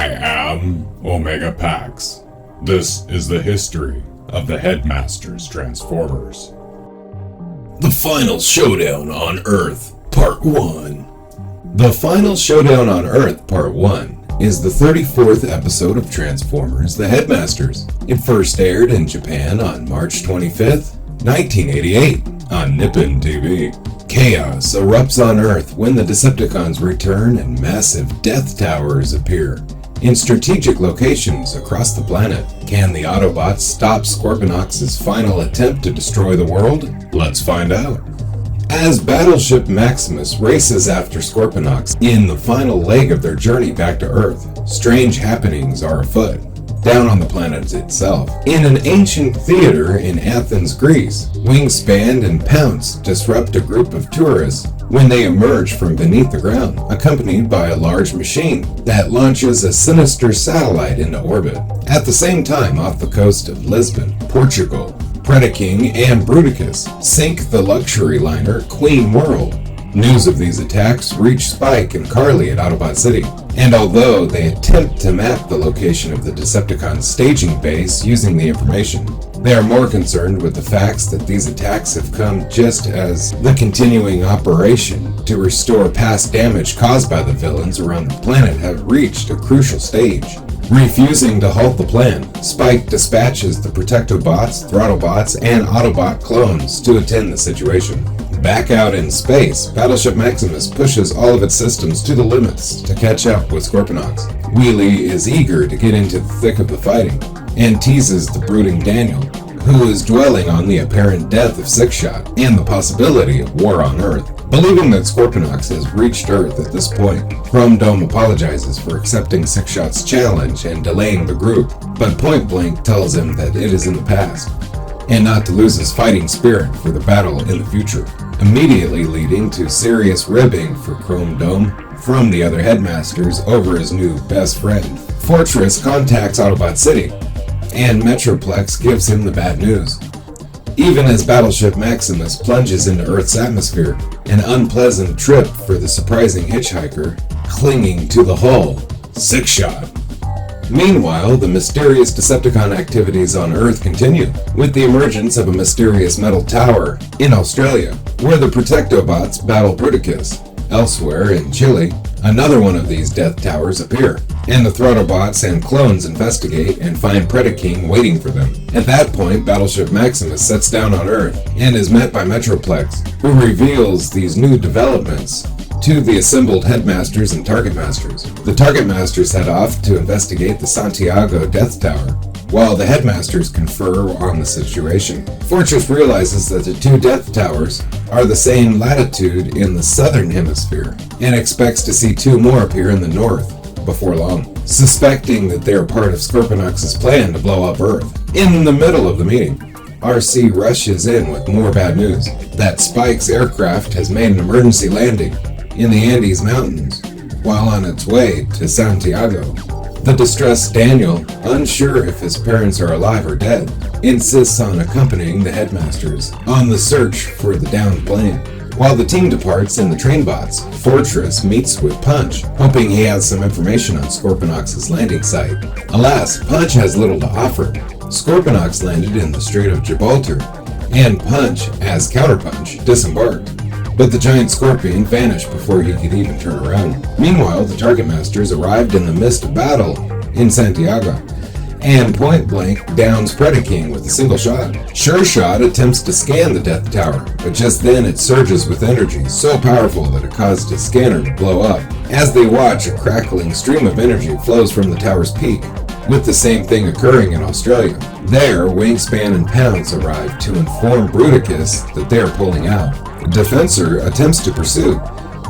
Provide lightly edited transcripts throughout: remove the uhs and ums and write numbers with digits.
I am Omega Pax. This is the history of the Headmasters Transformers. The Final Showdown on Earth, Part 1. The Final Showdown on Earth, Part 1 is the 34th episode of Transformers The Headmasters. It first aired in Japan on March 25th, 1988 on Nippon TV. Chaos erupts on Earth when the Decepticons return and massive death towers appear in strategic locations across the planet. Can the Autobots stop Scorponok's final attempt to destroy the world? Let's find out. As Battleship Maximus races after Scorponok in the final leg of their journey back to Earth, strange happenings are afoot down on the planet itself. In an ancient theater in Athens, Greece, Wingspan and Pounce disrupt a group of tourists when they emerge from beneath the ground, accompanied by a large machine that launches a sinister satellite into orbit. At the same time, off the coast of Lisbon, Portugal, Predaking and Bruticus sink the luxury liner Queen World. News of these attacks reach Spike and Carly at Autobot City, and although they attempt to map the location of the Decepticon staging base using the information, they are more concerned with the facts that these attacks have come just as the continuing operation to restore past damage caused by the villains around the planet have reached a crucial stage. Refusing to halt the plan, Spike dispatches the Protectobots, Throttlepots, and Autobot clones to attend the situation. Back out in space, Battleship Maximus pushes all of its systems to the limits to catch up with Scorponok. Wheelie is eager to get into the thick of the fighting, and teases the brooding Daniel, who is dwelling on the apparent death of Six-Shot and the possibility of war on Earth. Believing that Scorponok has reached Earth at this point, Chrome Dome apologizes for accepting Six-Shot's challenge and delaying the group, but Point Blank tells him that it is in the past, and not to lose his fighting spirit for the battle in the future, immediately leading to serious ribbing for Chrome Dome from the other Headmasters over his new best friend. Fortress contacts Autobot City, and Metroplex gives him the bad news. Even as Battleship Maximus plunges into Earth's atmosphere, an unpleasant trip for the surprising hitchhiker clinging to the hull, Six-Shot. Meanwhile, the mysterious Decepticon activities on Earth continue, with the emergence of a mysterious metal tower in Australia, where the Protectobots battle Bruticus. Elsewhere, in Chile, another one of these death towers appear, and the Throttlepots and clones investigate and find Predaking waiting for them. At that point, Battleship Maximus sets down on Earth, and is met by Metroplex, who reveals these new developments to the assembled Headmasters and Target Masters. The Target Masters head off to investigate the Santiago Death Tower, while the Headmasters confer on the situation. Fortress realizes that the two Death Towers are the same latitude in the southern hemisphere, and expects to see two more appear in the north before long, suspecting that they are part of Scorponok's plan to blow up Earth. In the middle of the meeting, RC rushes in with more bad news, that Spike's aircraft has made an emergency landing in the Andes Mountains while on its way to Santiago. The distressed Daniel, unsure if his parents are alive or dead, insists on accompanying the Headmasters on the search for the downed plane. While the team departs in the trainbots, Fortress meets with Punch, hoping he has some information on Scorponok's landing site. Alas, Punch has little to offer. Scorponok landed in the Strait of Gibraltar, and Punch, as Counterpunch, disembarked. But the giant scorpion vanished before he could even turn around. Meanwhile, the Target Masters arrived in the midst of battle in Santiago, and Point Blank downs Predaking with a single shot. Sure Shot attempts to scan the Death Tower, but just then it surges with energy so powerful that it caused his scanner to blow up. As they watch, a crackling stream of energy flows from the tower's peak, with the same thing occurring in Australia. There, Wingspan and Pounce arrive to inform Bruticus that they are pulling out. Defensor attempts to pursue,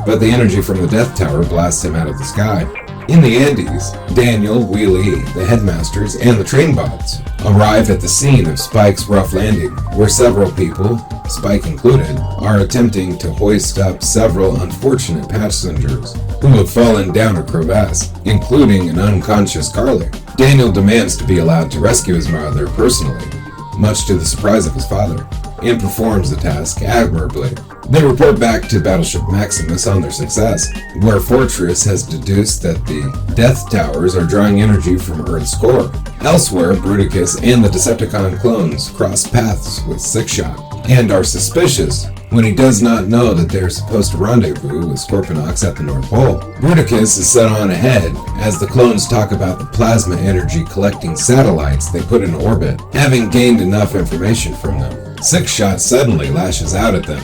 but the energy from the Death Tower blasts him out of the sky. In the Andes, Daniel, Wheelie, the Headmasters, and the Trainbots arrive at the scene of Spike's rough landing, where several people, Spike included, are attempting to hoist up several unfortunate passengers who have fallen down a crevasse, including an unconscious Carly. Daniel demands to be allowed to rescue his mother personally, much to the surprise of his father. and performs the task admirably. They report back to Battleship Maximus on their success, where Fortress has deduced that the Death Towers are drawing energy from Earth's core. Elsewhere, Bruticus and the Decepticon clones cross paths with Sixshot, and are suspicious when he does not know that they are supposed to rendezvous with Scorponok at the North Pole. Bruticus is set on ahead as the clones talk about the plasma energy collecting satellites they put in orbit, having gained enough information from them. Sixshot suddenly lashes out at them,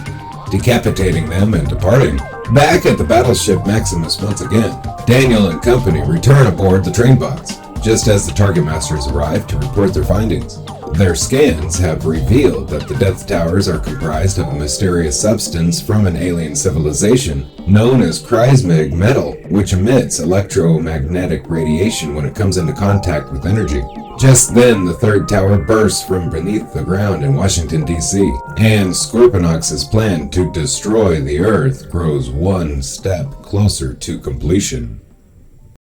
decapitating them and departing. Back at the Battleship Maximus once again, Daniel and company return aboard the train box, just as the Target Masters arrive to report their findings. Their scans have revealed that the Death Towers are comprised of a mysterious substance from an alien civilization known as chrysmig metal, which emits electromagnetic radiation when it comes into contact with energy. Just then, the third tower bursts from beneath the ground in Washington, D.C., and Scorponok's plan to destroy the Earth grows one step closer to completion.